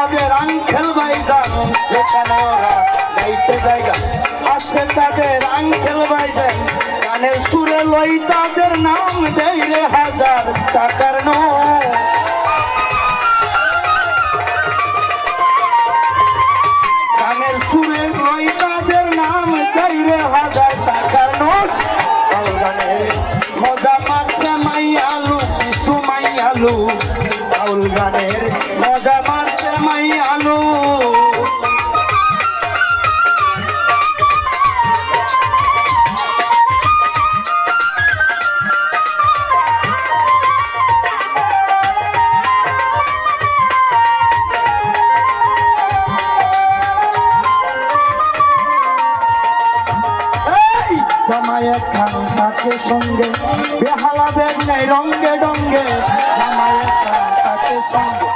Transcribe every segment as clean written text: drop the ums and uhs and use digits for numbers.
তাদের আঙ্কেল ভাইজান যেখানে ওরা গাইতে জায়গা আছে তাদের আঙ্কেল ভাইজান গানের সুরে লই তাদের নাম দেয় রে হাজার টাকার নোট গানের সুরে লই তাদের নাম দেয় রে হাজার টাকার নোট গানের মজা মারছে মাইয়ালু কিছু মাইয়ালু বাউল গানের মজা মারছে মাইয়ালু জামাইয়ের খান তাকে সঙ্গে বেহালা বেগ নেই রঙ্গে ডঙ্গে জামাইয়ের খান তাকে সঙ্গে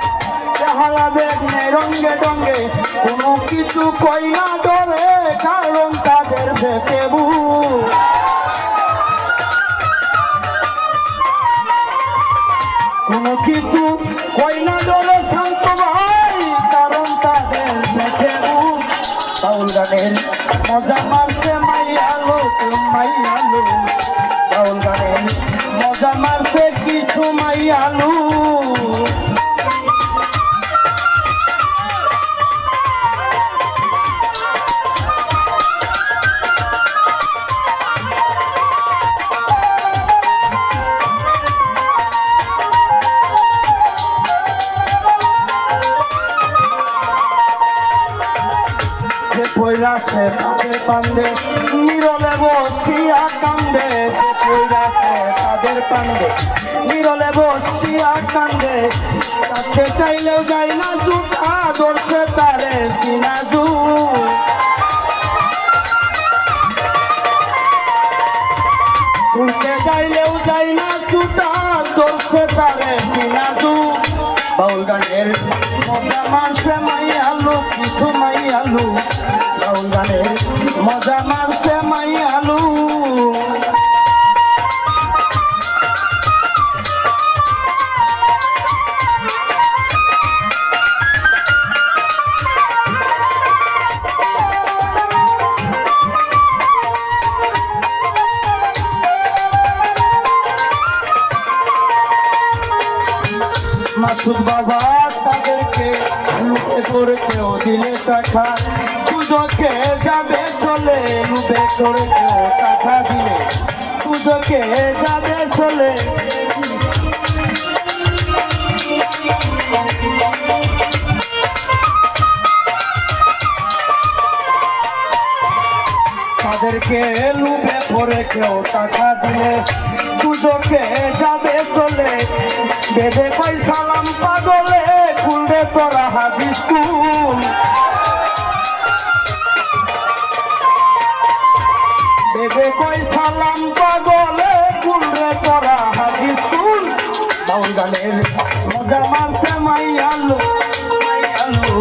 বেহালা বেগ নেই রঙ্গে ডঙ্গে কোনো কিছু কই না ডরে কারণ তাদের ভেটেবু কোনো কিছু কই না ডরে শান্ত ভাই কারণ তাদের ভেটেবু বাউল গানের মজা মারছে মাইয়ালু মাইয়ালু বাউল গানের মজা মারছে কিছু মাইয়ালু কইরাছে তাদের পান্ডে নিরলে বসিয়া কান্দে কইরাছে তাদের পান্ডে নিরলে বসিয়া কান্দে কাছে চাইলেও যাই না জুটা ধরছে তারে চিনাজু শুনতে চাইলেও যাই না জুটা ধরছে তারে চিনাজু বাউল গানের মজা মারছে মাইয়ালু কিছু মাইয়ালু বাউল গানের মজা মারছে মাইয়ালু মাসুদ বাবা তাদেরকে লুপে করে কেউ দিলে টাকা পুজোকে যাবে চলে লুপে করে কেউ টাকা দিলে পুজোকে যাবে চলে তাদেরকে লুপে করে কেউ টাকা দিলে পুজোকে যাবে চলে বেদে কই সালাম পাগলে কুলরে তোরা হাবি স্কুল বেদে কই সালাম পাগলে কুলরে তোরা হাবি স্কুল বাউল গানের মজা মারছে মাইয়ালু মাইয়ালু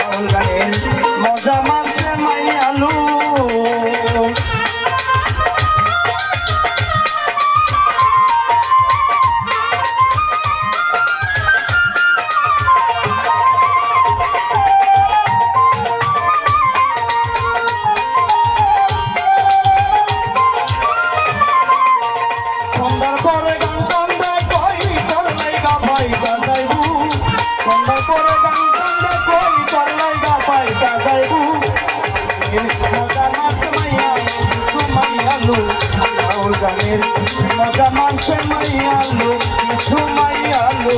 বাউল গানের মজা মারছে মাইয়ালু গানের মজা মানছে মাইয়ালু কিছু মাইয়ালু